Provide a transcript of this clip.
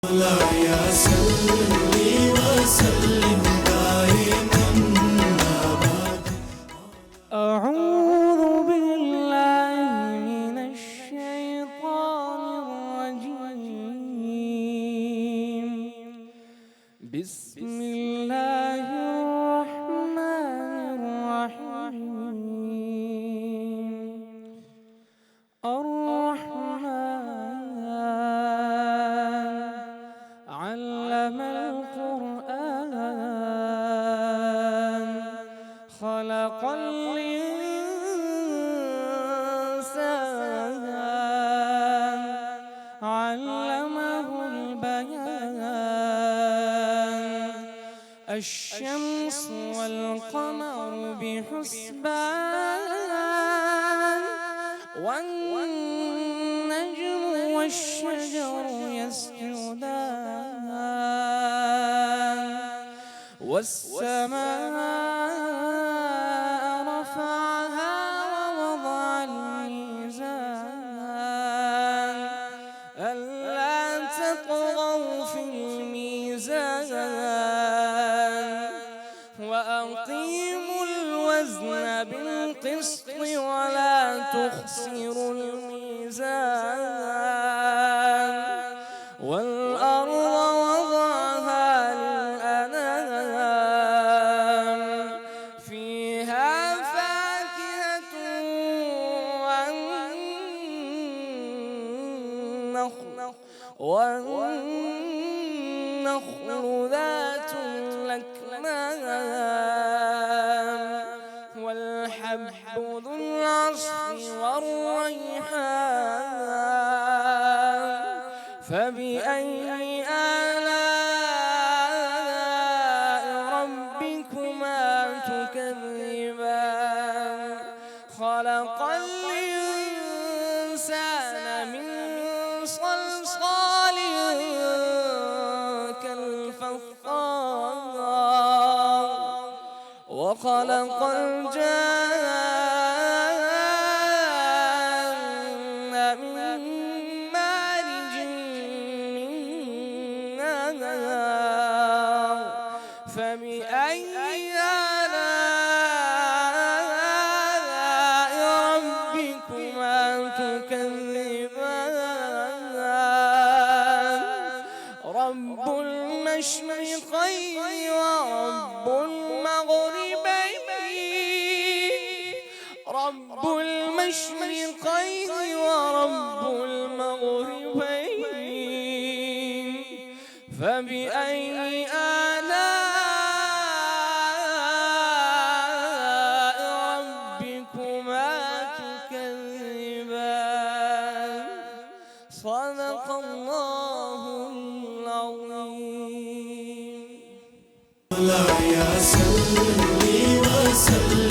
يا صلي وسلم دائما أبدا. أعوذ بالله من الشيطان الرجيم. بسم الله الرحمن الرحيم. علم القرآن خلق الإنسان علمه البيان. الشمس والقمر بحسبان والنجم والشجر يسجدان والسماء رفعها ووضع الميزان ألا تطغوا في الميزان وأقيموا الوزن بالقسط ولا تخسروا الميزان والأرض وضعها للأنام فيها فاكهة والنخل ذات الأكمام والحب ذو العصف والريحان فبأي آلاء ربكما تكذبان. خلق الإنسان من صلصال كالفخار وخلق الجان من مارج من نار فبأي آلاء ربكما تكذبان. رب المشرقين ورب المغربين رب المشرقين ورب المغربين فبأي آلاء ربكما تكذبان. صدق الله العظيم. يا صلي وسلم